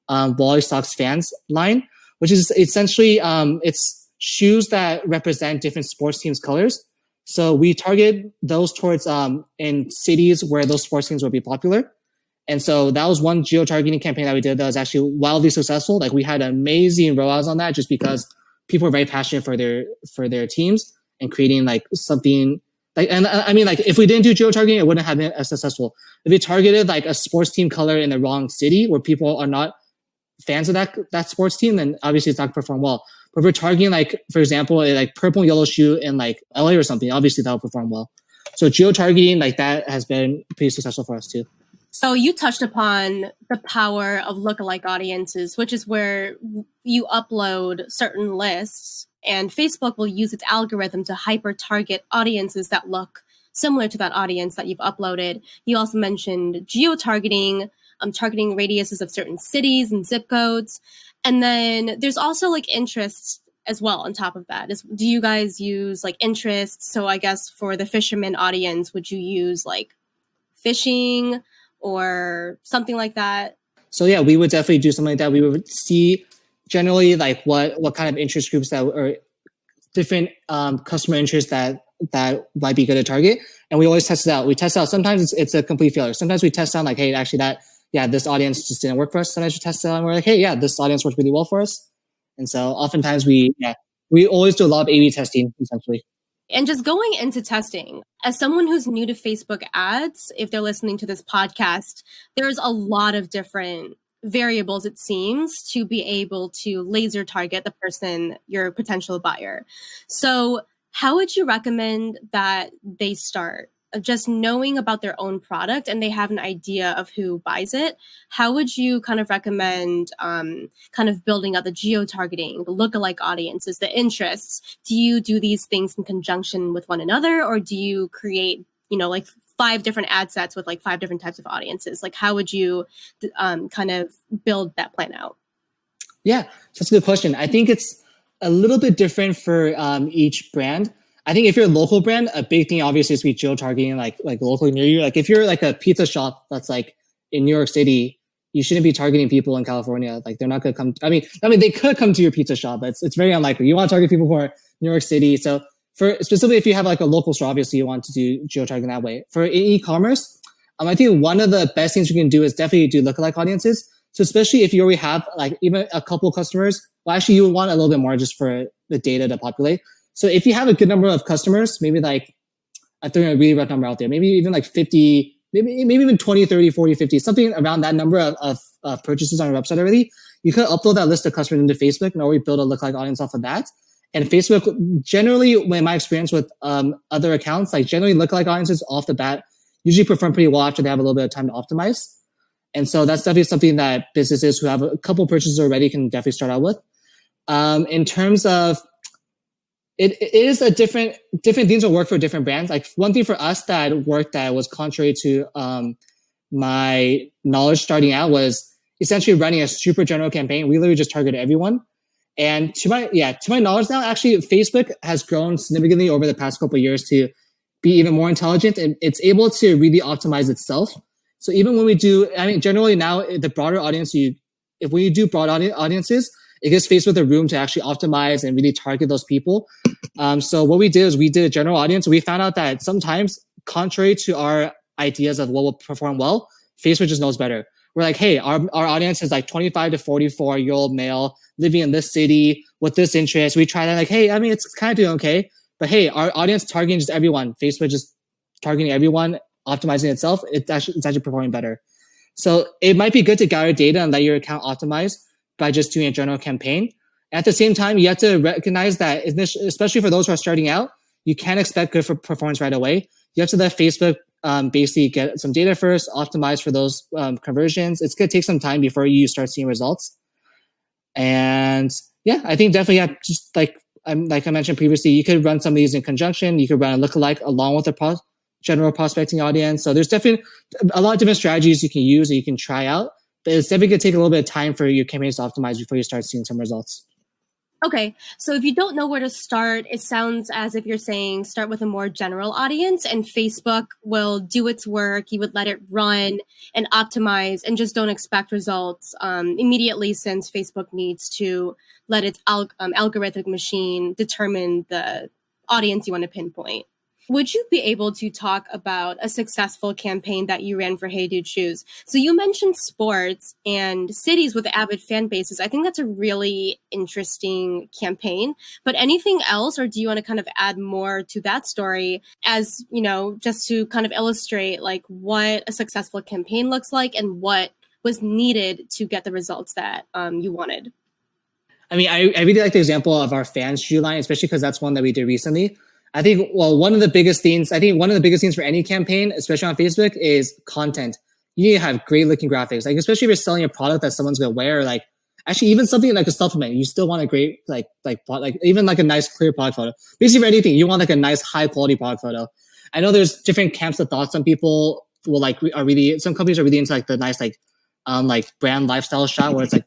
Wally Sox fans line, which is essentially it's shoes that represent different sports teams' colors. So we target those towards in cities where those sports teams would be popular. And so that was one geo-targeting campaign that we did that was actually wildly successful. Like we had amazing ROAS on that just because people are very passionate for their teams and creating like something like, and I mean, like if we didn't do geo-targeting, it wouldn't have been as successful. If we targeted like a sports team color in the wrong city where people are not fans of that sports team, then obviously it's not going to perform well. But if we're targeting like, for example, a like purple and yellow shoe in like LA or something, obviously that'll perform well. So geo-targeting like that has been pretty successful for us too. So you touched upon the power of lookalike audiences, which is where you upload certain lists and Facebook will use its algorithm to hyper target audiences that look similar to that audience that you've uploaded. You also mentioned geo-targeting, targeting radiuses of certain cities and zip codes. And then there's also like interests as well on top of that. Do you guys use like interests? So I guess for the fisherman audience, would you use like fishing or something like that? So yeah, we would definitely do something like that. We would see generally like what kind of interest groups that are different customer interests that might be good to target. And we always test it out. We test out. Sometimes it's a complete failure. Sometimes we test out like, hey, actually this audience just didn't work for us. Sometimes we test it out and we're like, hey, yeah, this audience worked really well for us. And so oftentimes we always do a lot of A/B testing essentially. And just going into testing, as someone who's new to Facebook ads, if they're listening to this podcast, there's a lot of different variables, it seems, to be able to laser target the person, your potential buyer. So how would you recommend that they start? Just knowing about their own product and they have an idea of who buys it, how would you kind of recommend kind of building out the geo-targeting, the lookalike audiences, the interests? Do you do these things in conjunction with one another, or do you create, like 5 different ad sets with like 5 different types of audiences? Like how would you kind of build that plan out? Yeah, that's a good question. I think it's a little bit different for each brand. I think if you're a local brand, a big thing obviously is to be geo-targeting like locally near you. Like if you're like a pizza shop that's like in New York City, you shouldn't be targeting people in California. Like they're not going to come. I mean, they could come to your pizza shop, but it's very unlikely. You want to target people who are New York City. So for specifically if you have like a local store, obviously you want to do geo-targeting that way. For e-commerce, I think one of the best things you can do is definitely do lookalike audiences. So especially if you already have like even a couple customers, well, actually you would want a little bit more just for the data to populate. So if you have a good number of customers, maybe like, I'm throwing a really rough number out there, maybe even like 50, maybe even 20, 30, 40, 50, something around that number of purchases on your website already, you could upload that list of customers into Facebook and already build a lookalike audience off of that. And Facebook, generally, in my experience with other accounts, like generally lookalike audiences off the bat usually perform pretty well after they have a little bit of time to optimize. And so that's definitely something that businesses who have a couple purchases already can definitely start out with. In terms of It is a different things will work for different brands. Like one thing for us that worked that was contrary to my knowledge starting out was essentially running a super general campaign. We literally just targeted everyone. And to my knowledge now, actually Facebook has grown significantly over the past couple of years to be even more intelligent, and it's able to really optimize itself. So even when we do, generally now the broader audience, if we do broad audiences, it gives Facebook the room to actually optimize and really target those people. So what we did is we did a general audience. We found out that sometimes, contrary to our ideas of what will perform well, Facebook just knows better. We're like, hey, our audience is like 25 to 44-year-old male living in this city with this interest. We try that like, hey, I mean, it's kind of doing okay, but hey, our audience targeting just everyone. Facebook just targeting everyone, optimizing itself. It's actually performing better. So it might be good to gather data and let your account optimize by just doing a general campaign. At the same time, you have to recognize that, especially for those who are starting out, you can't expect good performance right away. You have to let Facebook basically get some data first, optimize for those conversions. It's going to take some time before you start seeing results. And yeah, I think definitely, yeah, just like I mentioned previously, you could run some of these in conjunction. You could run a lookalike along with the general prospecting audience. So there's definitely a lot of different strategies you can use and you can try out. But it's definitely going to take a little bit of time for your campaigns to optimize before you start seeing some results. Okay, so if you don't know where to start, it sounds as if you're saying start with a more general audience and Facebook will do its work. You would let it run and optimize and just don't expect results immediately, since Facebook needs to let its algorithmic machine determine the audience you want to pinpoint. Would you be able to talk about a successful campaign that you ran for Hey Dude Shoes? So you mentioned sports and cities with avid fan bases. I think that's a really interesting campaign. But anything else, or do you want to kind of add more to that story as, you know, just to kind of illustrate like what a successful campaign looks like and what was needed to get the results that you wanted? I mean, I really like the example of our fans shoe line, especially because that's one that we did recently. I think, well, one of the biggest themes for any campaign, especially on Facebook, is content. You need to have great looking graphics. Like, especially if you're selling a product that someone's going to wear, like actually even something like a supplement, you still want a great, like even like a nice clear product photo. Basically for anything, you want like a nice high quality product photo. I know there's different camps of thought. Some people will some companies are really into like the nice, like brand lifestyle shot where it's like,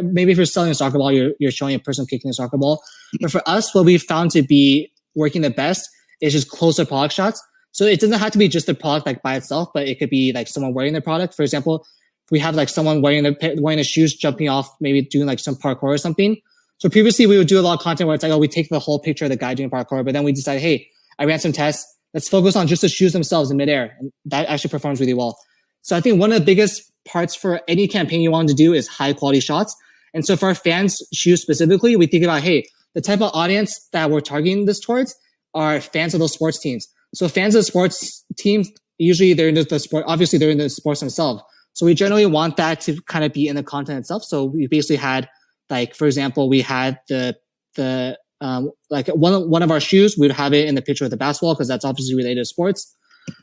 maybe if you're selling a soccer ball, you're showing a person kicking a soccer ball. But for us, what we found to be working the best is just closer product shots. So it doesn't have to be just the product like by itself, but it could be like someone wearing the product. For example, we have like someone wearing the shoes, jumping off, maybe doing like some parkour or something. So previously we would do a lot of content where it's like, oh, we take the whole picture of the guy doing parkour, but then we decided, hey, I ran some tests. Let's focus on just the shoes themselves in midair. And that actually performs really well. So I think one of the biggest parts for any campaign you want to do is high quality shots. And so for our fans shoes specifically, we think about, hey, the type of audience that we're targeting this towards are fans of those sports teams. So fans of sports teams, usually they're into the sport. Obviously, they're into the sports themselves. So we generally want that to kind of be in the content itself. So we basically had, like, for example, we had like one of our shoes, we'd have it in the picture of the basketball because that's obviously related to sports.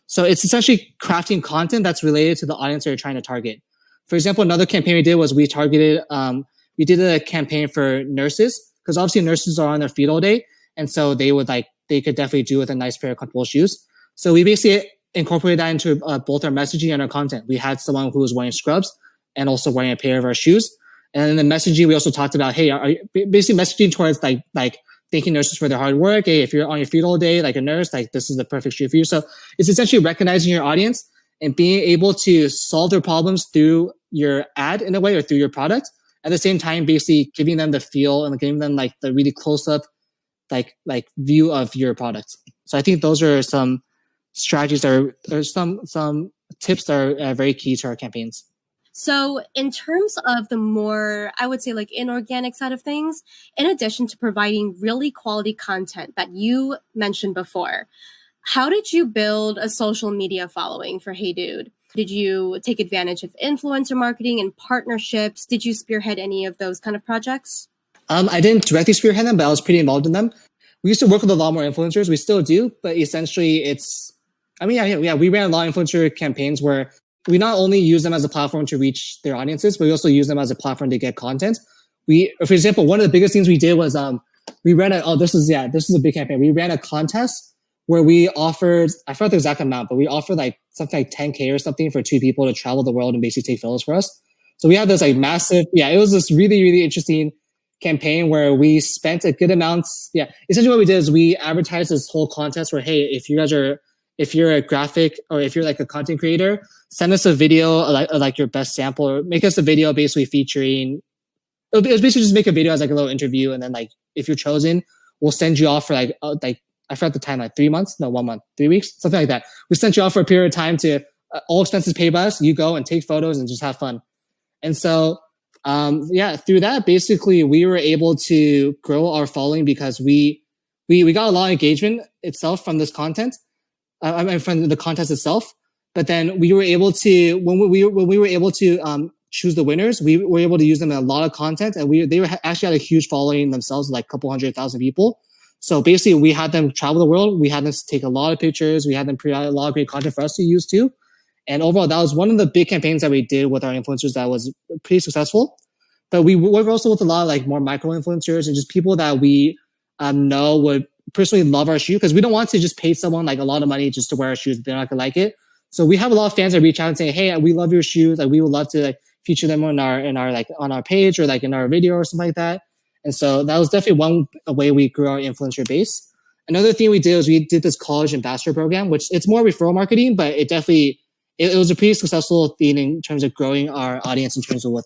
So it's essentially crafting content that's related to the audience that you're trying to target. For example, another campaign we did was we did a campaign for nurses, because obviously nurses are on their feet all day. And so they could definitely do with a nice pair of comfortable shoes. So we basically incorporated that into both our messaging and our content. We had someone who was wearing scrubs and also wearing a pair of our shoes. And in the messaging, we also talked about, hey, are you basically messaging towards like thanking nurses for their hard work. Hey, if you're on your feet all day, like a nurse, like this is the perfect shoe for you. So it's essentially recognizing your audience and being able to solve their problems through your ad in a way or through your product. At the same time, basically giving them the feel and giving them like the really close up, like view of your product. So I think those are some strategies or some tips that are very key to our campaigns. So in terms of the more, I would say like inorganic side of things, in addition to providing really quality content that you mentioned before, how did you build a social media following for Hey Dude? Did you take advantage of influencer marketing and partnerships? Did you spearhead any of those kind of projects? I didn't directly spearhead them, but I was pretty involved in them. We used to work with a lot more influencers. We still do, but essentially we ran a lot of influencer campaigns where we not only use them as a platform to reach their audiences, but we also use them as a platform to get content. For example, one of the biggest things we did was this is a big campaign. We ran a contest where we offered, I forgot the exact amount, but we offered like something like 10K or something for 2 people to travel the world and basically take photos for us. So we had this like massive, it was this really, really interesting campaign where we spent a good amount. Essentially what we did is we advertised this whole contest where, hey, if you're a graphic or if you're like a content creator, send us a video like your best sample, or make us a video basically featuring, it was basically just make a video as like a little interview. And then like, if you're chosen, we'll send you off for like I forgot the time, like 3 months, no, 1 month, 3 weeks, something like that. We sent you off for a period of time to all expenses paid by us. You go and take photos and just have fun. And so, through that, basically, we were able to grow our following because we got a lot of engagement itself from this content, from the contest itself. But then we were able to, when we were able to choose the winners, we were able to use them in a lot of content, and they were actually had a huge following themselves, like a couple 100,000 people. So basically, we had them travel the world. We had them take a lot of pictures. We had them create a lot of great content for us to use too. And overall, that was one of the big campaigns that we did with our influencers that was pretty successful. But we work also with a lot of like more micro influencers and just people that we know would personally love our shoe, because we don't want to just pay someone like a lot of money just to wear our shoes if they're not gonna like it. So we have a lot of fans that reach out and say, "Hey, we love your shoes. Like, we would love to like feature them on our like on our page or like in our video or something like that." And so that was definitely one way we grew our influencer base. Another thing we did was we did this college ambassador program, which it's more referral marketing, but it definitely it was a pretty successful thing in terms of growing our audience in terms of what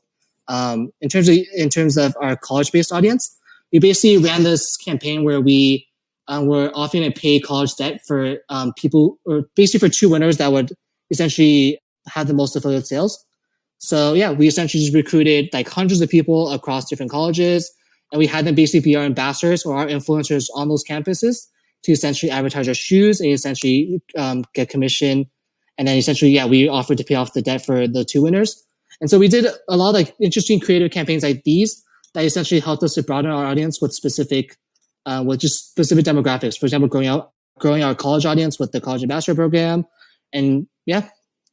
in terms of our college-based audience. We basically ran this campaign where we were offering a paid college debt for people, or basically for two winners that would essentially have the most affiliate sales. So yeah, we essentially just recruited like hundreds of people across different colleges, and we had them basically be our ambassadors or our influencers on those campuses to essentially advertise our shoes and essentially get commission. And then essentially, yeah, we offered to pay off the debt for the two winners. And so we did a lot of like interesting creative campaigns like these that essentially helped us to broaden our audience with specific demographics. For example, growing our college audience with the college ambassador program. And yeah,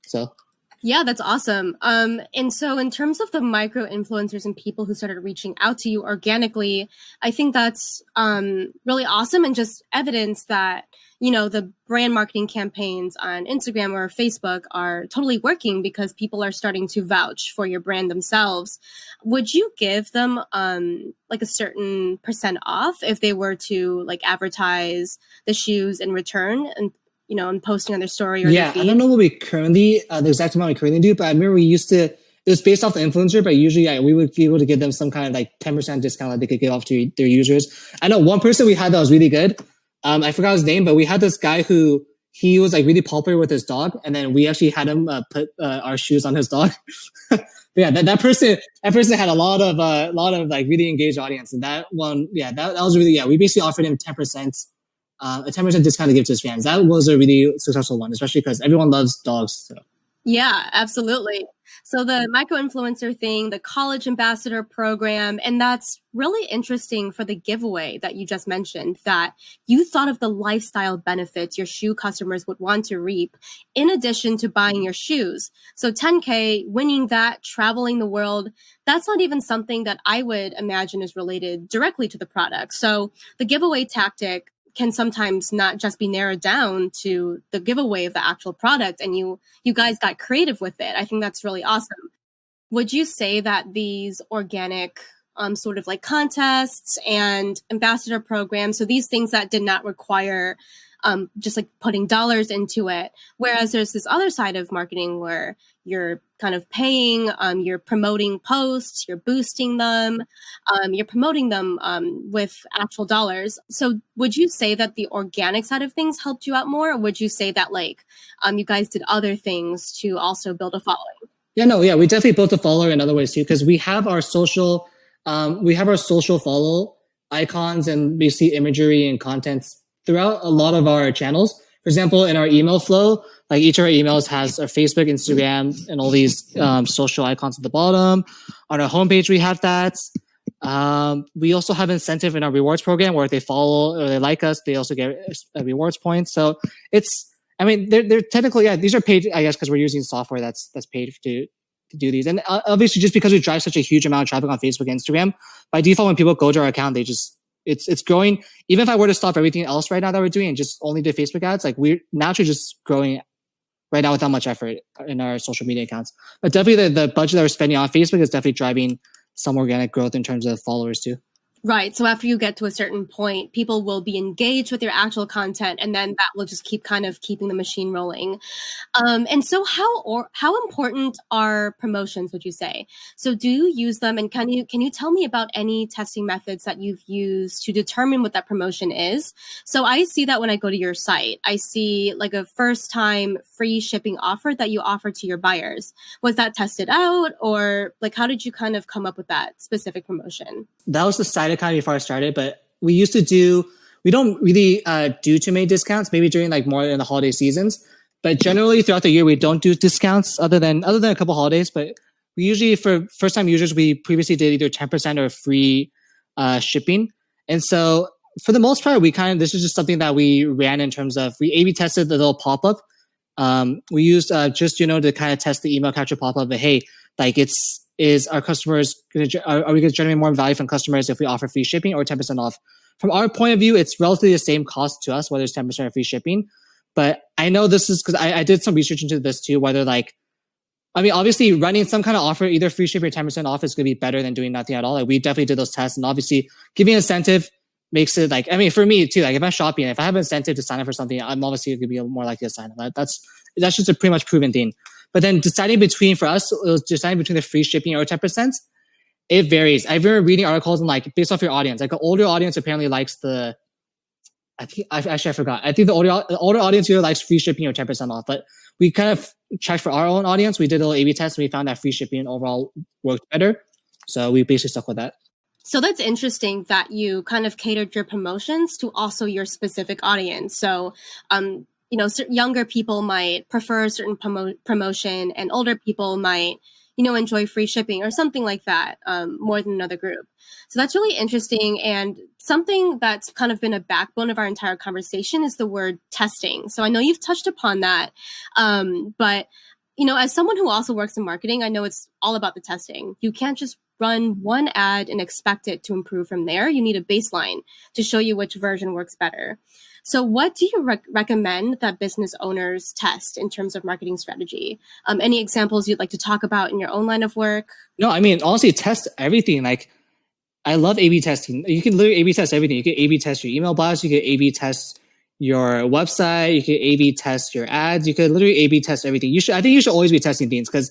so. Yeah, that's awesome. And so in terms of the micro influencers and people who started reaching out to you organically, I think that's really awesome, and just evidence that, you know, the brand marketing campaigns on Instagram or Facebook are totally working because people are starting to vouch for your brand themselves. Would you give them like a certain % off if they were to like advertise the shoes in return and, you know, and posting on their story or their feed? I don't know what we currently, the exact amount we currently do, but I remember we used to, it was based off the influencer, but usually we would be able to give them some kind of like 10% discount that they could give off to their users. I know one person we had that was really good. I forgot his name, but we had this guy who, he was like really popular with his dog, and then we actually had him put our shoes on his dog. But yeah, that person had a lot of like really engaged audience, and that one, yeah, that was really, yeah, we basically offered him 10%. A 10% discount to give to his fans. That was a really successful one, especially because everyone loves dogs. So. Yeah, absolutely. So the micro-influencer thing, the college ambassador program, and that's really interesting for the giveaway that you just mentioned, that you thought of the lifestyle benefits your shoe customers would want to reap in addition to buying your shoes. So 10K, winning that, traveling the world, that's not even something that I would imagine is related directly to the product. So the giveaway tactic can sometimes not just be narrowed down to the giveaway of the actual product, and you guys got creative with it. I think that's really awesome. Would you say that these organic sort of like contests and ambassador programs, so these things that did not require just like putting dollars into it, whereas there's this other side of marketing where you're kind of paying, you're promoting posts, you're boosting them, you're promoting them with actual dollars. So would you say that the organic side of things helped you out more, or would you say that like you guys did other things to also build a following? Yeah, we definitely built a follower in other ways too, because we have our social follow icons and basically imagery and contents throughout a lot of our channels. For example, in our email flow, like each of our emails has our Facebook, Instagram, and all these social icons at the bottom. On our homepage, we have that. We also have incentive in our rewards program where if they follow or they like us, they also get rewards points. So they're technically, yeah, these are paid, I guess, because we're using software that's paid to do these. And obviously, just because we drive such a huge amount of traffic on Facebook and Instagram, by default, when people go to our account, they just, it's growing. Even if I were to stop everything else right now that we're doing and just only do Facebook ads, like we're naturally just growing right now without much effort in our social media accounts. But definitely the budget that we're spending on Facebook is definitely driving some organic growth in terms of followers too. Right. So after you get to a certain point, people will be engaged with your actual content, and then that will just keep kind of keeping the machine rolling. And so how important are promotions, would you say? So do you use them, and can you tell me about any testing methods that you've used to determine what that promotion is? So I see that when I go to your site, I see like a first time free shipping offer that you offer to your buyers. Was that tested out, or like how did you kind of come up with that specific promotion? That was the side account before I started, but we don't really do too many discounts, maybe during like more in the holiday seasons. But generally throughout the year, we don't do discounts other than a couple holidays. But we usually, for first time users, we previously did either 10% or free shipping. And so for the most part, this is just something that we ran in terms of, we A/B tested the little pop up. We used just to kind of test the email capture pop up. But hey, like is our customers are we going to generate more value from customers if we offer free shipping or 10% off? From our point of view, it's relatively the same cost to us, whether it's 10% or free shipping. But I know this is because I did some research into this too, whether obviously running some kind of offer, either free shipping or 10% off is going to be better than doing nothing at all. Like we definitely did those tests, and obviously giving incentive makes it for me too, like if I'm shopping, if I have an incentive to sign up for something, I'm obviously going to be more likely to sign up. That's just a pretty much proven thing. But then for us, it was deciding between the free shipping or 10%. It varies. I've been reading articles and like based off your audience, like an older audience apparently likes I forgot. I think the older audience either likes free shipping or 10% off. But we kind of checked for our own audience. We did a little A/B test, and we found that free shipping overall worked better. So we basically stuck with that. So that's interesting that you kind of catered your promotions to also your specific audience. So, younger people might prefer a certain promotion, and older people might, enjoy free shipping or something like that more than another group. So that's really interesting. And something that's kind of been a backbone of our entire conversation is the word testing. So I know you've touched upon that, but as someone who also works in marketing, I know it's all about the testing. You can't just run one ad and expect it to improve from there. You need a baseline to show you which version works better. So what do you recommend that business owners test in terms of marketing strategy? Any examples you'd like to talk about in your own line of work? No, honestly, test everything. Like I love A/B testing. You can literally A/B test everything. You can A/B test your email blast. You can A/B test your website. You can A/B test your ads. You could literally A/B test everything. I think you should always be testing things because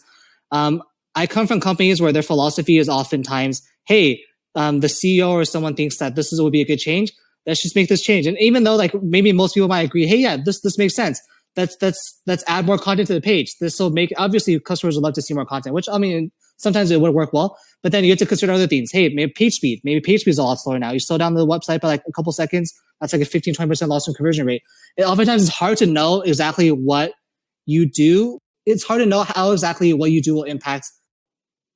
I come from companies where their philosophy is oftentimes, hey, the CEO or someone thinks that would be a good change. Let's just make this change. And even though like maybe most people might agree, hey, yeah, this makes sense. Let's add more content to the page. This will make, obviously customers would love to see more content, which sometimes it would work well, but then you have to consider other things. Hey, maybe page speed is a lot slower now. You slow down the website by like a couple seconds. That's like a 15-20% loss in conversion rate. Oftentimes it's hard to know exactly what you do. It's hard to know how exactly what you do will impact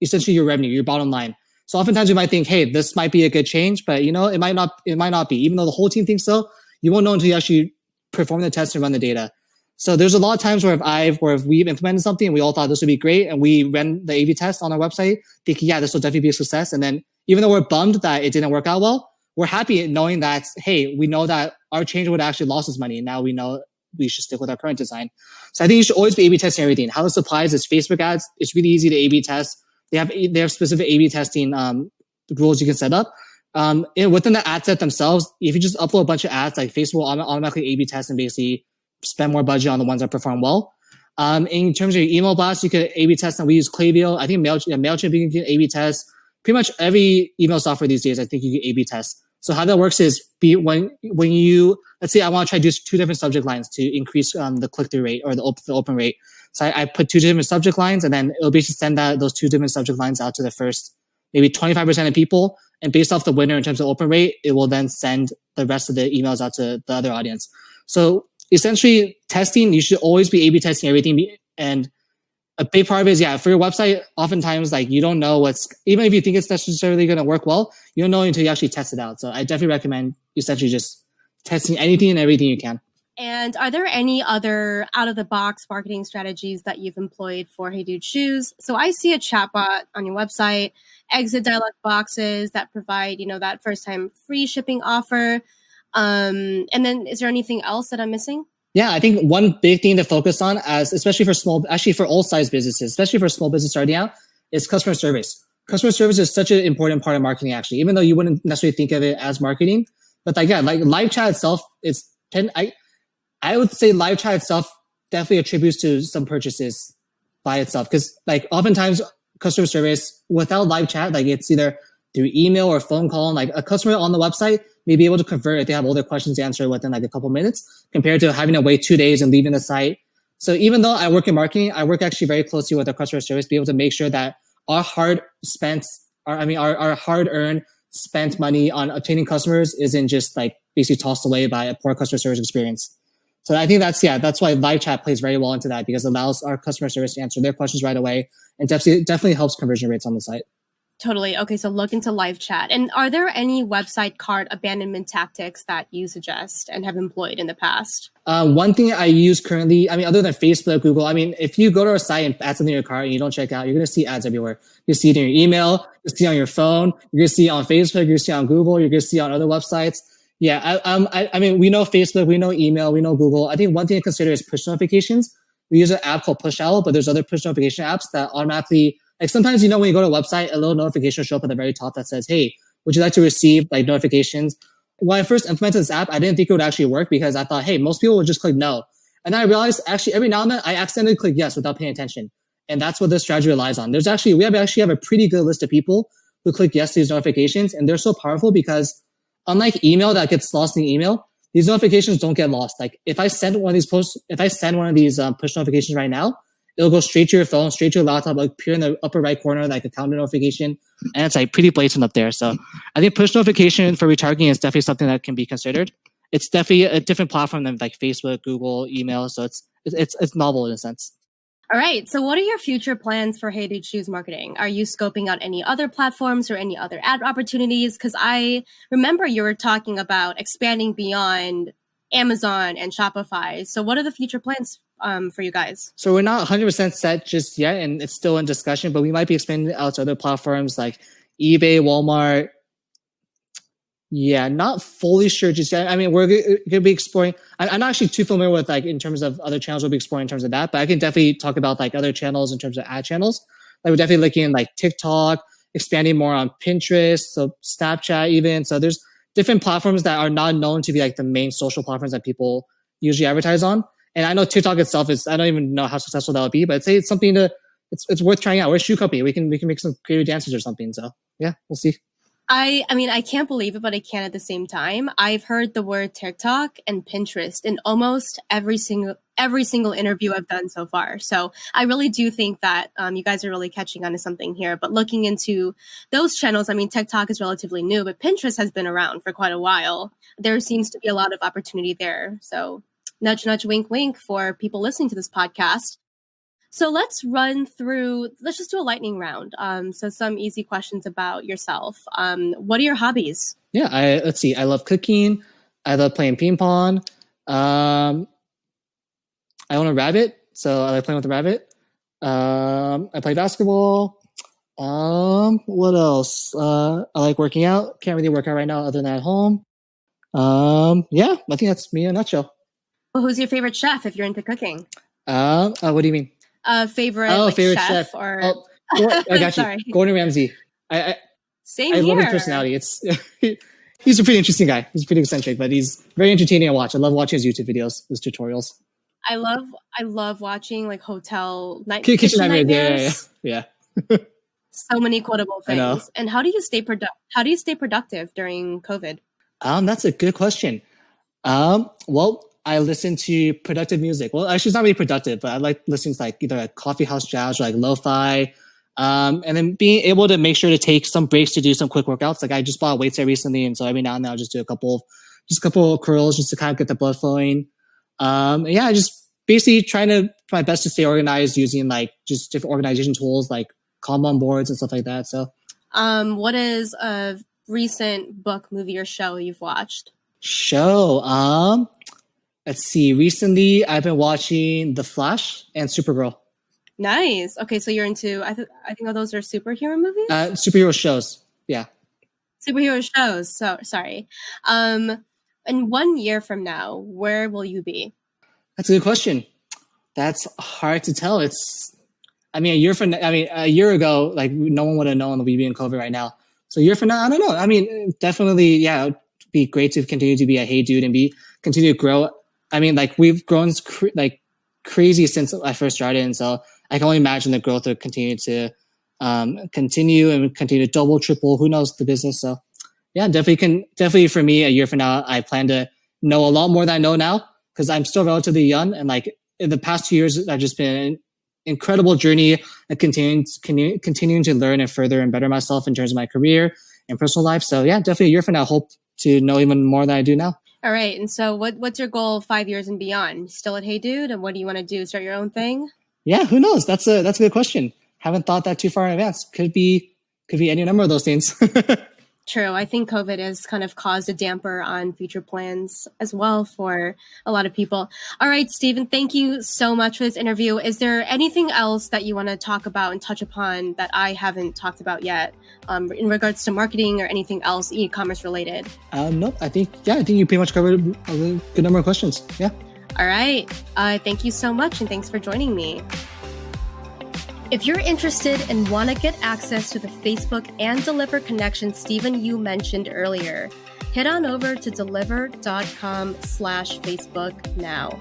essentially your revenue, your bottom line. So oftentimes you might think, hey, this might be a good change, but it might not be. Even though the whole team thinks so, you won't know until you actually perform the test and run the data. So there's a lot of times where if we've implemented something and we all thought this would be great, and we ran the A/B test on our website, thinking, yeah, this will definitely be a success. And then even though we're bummed that it didn't work out well, we're happy knowing that, hey, we know that our change would actually lost us money. And now we know we should stick with our current design. So I think you should always be A/B testing everything. How this applies is Facebook ads. It's really easy to A/B test. They have specific A/B testing rules you can set up. And within the ad set themselves, if you just upload a bunch of ads, like Facebook will automatically A/B test and basically spend more budget on the ones that perform well. In terms of your email blast, you could A/B test, and we use Klaviyo. I think MailChimp you can A/B test. Pretty much every email software these days, I think you can A/B test. So how that works is when you, let's say I want to try to do two different subject lines to increase the click-through rate or the open rate. So I put two different subject lines, and then it'll basically send those two different subject lines out to the first maybe 25% of people. And based off the winner in terms of open rate, it will then send the rest of the emails out to the other audience. So essentially testing, you should always be A/B testing everything. And a big part of it is, yeah, for your website, oftentimes like you don't know even if you think it's necessarily going to work well, you don't know until you actually test it out. So I definitely recommend essentially just testing anything and everything you can. And are there any other out-of-the-box marketing strategies that you've employed for Hey Dude Shoes? So I see a chatbot on your website, exit dialog boxes that provide, that first-time free shipping offer. And then is there anything else that I'm missing? Yeah, I think one big thing to focus on, especially for all size businesses, especially for small business starting out, is customer service. customer service is such an important part of marketing, actually, even though you wouldn't necessarily think of it as marketing. But like, yeah, like live chat itself, I would say live chat itself definitely attributes to some purchases by itself. Cause like oftentimes customer service without live chat, like it's either through email or phone call. And like a customer on the website may be able to convert if they have all their questions answered within like a couple minutes compared to having to wait 2 days and leaving the site. So even though I work in marketing, I work actually very closely with our customer service, be able to make sure that our our hard earned spent money on obtaining customers isn't just like basically tossed away by a poor customer service experience. So I think that's why live chat plays very well into that, because it allows our customer service to answer their questions right away and definitely helps conversion rates on the site. Totally. Okay, so look into live chat. And are there any website cart abandonment tactics that you suggest and have employed in the past? One thing I use currently, other than Facebook, Google, if you go to our site and add something in your cart and you don't check out, you're going to see ads everywhere. You see it in your email, you see it on your phone, you're going to see it on Facebook, you're going to see it on Google, you're going to see it on other websites. Yeah, we know Facebook, we know email, we know Google. I think one thing to consider is push notifications. We use an app called Push Owl, but there's other push notification apps that automatically, like sometimes, when you go to a website, a little notification will show up at the very top that says, hey, would you like to receive like notifications? When I first implemented this app, I didn't think it would actually work because I thought, hey, most people would just click no. And then I realized actually every now and then I accidentally click yes without paying attention. And that's what this strategy relies on. We actually have a pretty good list of people who click yes to these notifications. And they're so powerful because unlike email that gets lost in the email, these notifications don't get lost. Like if I send one of these push notifications right now, it'll go straight to your phone, straight to your laptop, like appear in the upper right corner, like a calendar notification. And it's like pretty blatant up there. So I think push notification for retargeting is definitely something that can be considered. It's definitely a different platform than like Facebook, Google, email. So it's novel in a sense. All right. So what are your future plans for Hey Dude Shoes marketing? Are you scoping out any other platforms or any other ad opportunities? Because I remember you were talking about expanding beyond Amazon and Shopify. So what are the future plans for you guys? So we're not 100% set just yet, and it's still in discussion, but we might be expanding out to other platforms like eBay, Walmart. Yeah, not fully sure just yet. We're going to be exploring. I'm not actually too familiar with like in terms of other channels we'll be exploring in terms of that, but I can definitely talk about like other channels in terms of ad channels. Like we're definitely looking at like TikTok, expanding more on Pinterest, so Snapchat even. So there's different platforms that are not known to be like the main social platforms that people usually advertise on. And I know TikTok itself I don't even know how successful that would be, but I'd say it's something it's worth trying out. We're a shoe company. We can make some creative dances or something. So yeah, we'll see. I can't believe it, but I can at the same time. I've heard the word TikTok and Pinterest in almost every single interview I've done so far. So I really do think that you guys are really catching on to something here. But looking into those channels, TikTok is relatively new, but Pinterest has been around for quite a while. There seems to be a lot of opportunity there. So nudge, nudge, wink, wink for people listening to this podcast. So let's just do a lightning round. So some easy questions about yourself. What are your hobbies? Yeah, let's see. I love cooking. I love playing ping pong. I own a rabbit, so I like playing with the rabbit. I play basketball. What else? I like working out. Can't really work out right now other than at home. Yeah, I think that's me in a nutshell. Well, who's your favorite chef if you're into cooking? What do you mean? Favorite chef or I got you. Gordon Ramsay. Same I here. love his personality. He's a pretty interesting guy. He's pretty eccentric, but he's very entertaining to watch. I love watching his YouTube videos, his tutorials. I love watching like hotel kitchen nightmares. Yeah. So many quotable things. I know. And how do you stay productive during COVID? That's a good question. Well, I listen to productive music. Well, actually, it's not really productive, but I like listening to like either like coffee house jazz or like lo-fi. And then being able to make sure to take some breaks to do some quick workouts. Like I just bought a weight set recently, and so every now and then I'll just do a couple of curls just to kind of get the blood flowing. Yeah, just basically trying to my best to stay organized using like just different organization tools like Kanban boards and stuff like that. So, what is a recent book, movie, or show you've watched? Let's see. Recently, I've been watching The Flash and Supergirl. Nice. Okay, so you're into. I think all those are superhero movies. Superhero shows. Yeah. Superhero shows. So sorry. And 1 year from now, where will you be? That's a good question. That's hard to tell. I mean, a year ago, like no one would have known we'd be in COVID right now. So a year from now, I don't know. I mean, definitely, yeah, it'd be great to continue to be a hey dude and continue to grow. I mean, like we've grown like crazy since I first started, and so I can only imagine the growth will continue to continue to double, triple. Who knows the business? So yeah, definitely for me, a year from now, I plan to know a lot more than I know now because I'm still relatively young, and like in the past 2 years, I've just been an incredible journey and continuing to learn and further and better myself in terms of my career and personal life. So yeah, definitely a year from now, hope to know even more than I do now. All right. And so what's your goal 5 years and beyond? Still at Hey Dude? And what do you want to do? Start your own thing? Yeah, who knows? That's a good question. Haven't thought that too far in advance. Could be any number of those things. True. I think COVID has kind of caused a damper on future plans as well for a lot of people. All right, Stephen, thank you so much for this interview. Is there anything else that you want to talk about and touch upon that I haven't talked about yet in regards to marketing or anything else e-commerce related? No, I think you pretty much covered a good number of questions. Yeah. All right. Thank you so much. And thanks for joining me. If you're interested and want to get access to the Facebook and Deliver connection Stephen you mentioned earlier, head on over to deliver.com/Facebook now.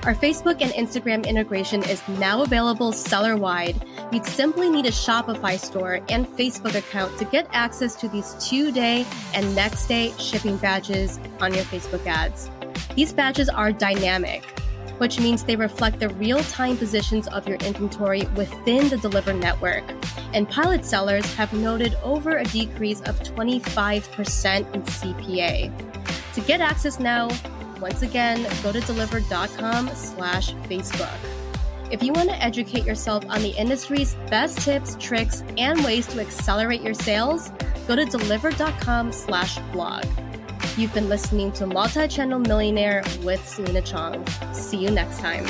Our Facebook and Instagram integration is now available seller-wide. You'd simply need a Shopify store and Facebook account to get access to these 2-day and next-day shipping badges on your Facebook ads. These badges are dynamic, which means they reflect the real-time positions of your inventory within the Deliver network. And pilot sellers have noted over a decrease of 25% in CPA. To get access now, once again, go to deliver.com/Facebook. If you want to educate yourself on the industry's best tips, tricks, and ways to accelerate your sales, go to deliver.com/blog. You've been listening to Multichannel Millionaire with Selena Chong. See you next time.